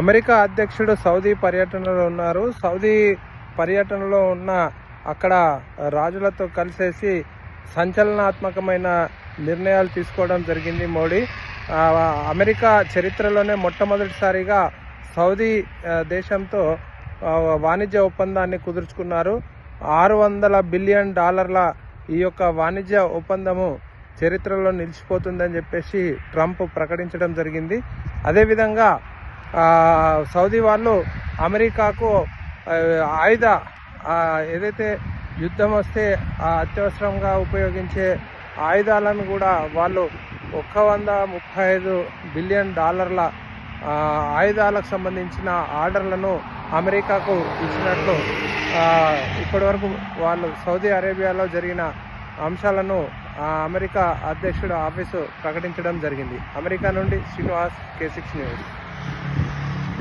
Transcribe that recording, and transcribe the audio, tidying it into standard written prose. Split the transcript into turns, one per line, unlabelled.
America అధ్యక్షుడు Saudi పర్యటనలో ఉన్నారు. సౌదీ పర్యటనలో ఉన్న అక్కడ రాజులతో కలిసేసి సంచలనాత్మకమైన నిర్ణయాలు తీసుకోవడం జరిగింది మోడీ. అమెరికా చరిత్రలోనే మొట్టమొదటిసారిగా సౌదీ దేశంతో వాణిజ్య ఒప్పందాన్ని కుదుర్చుకున్నారు. $600 బిలియన్ ఈ యొక్క వాణిజ్య ఒప్పందము చరిత్రలో నిలిచిపోతుందని చెప్పేసి ట్రంప్ ప్రకటించడం జరిగింది. అదేవిధంగా సౌదీ వాళ్ళు అమెరికాకు ఏదైతే యుద్ధం వస్తే అత్యవసరంగా ఉపయోగించే ఆయుధాలను కూడా వాళ్ళు $135 బిలియన్ ఆయుధాలకు సంబంధించిన ఆర్డర్లను అమెరికాకు ఇచ్చినట్లు ఇప్పటివరకు వాళ్ళు సౌదీ అరేబియాలో జరిగిన అంశాలను అమెరికా అధ్యక్షుడు ఆఫీసు ప్రకటించడం జరిగింది. అమెరికా నుండి శ్రీనివాస్, K6 న్యూస్.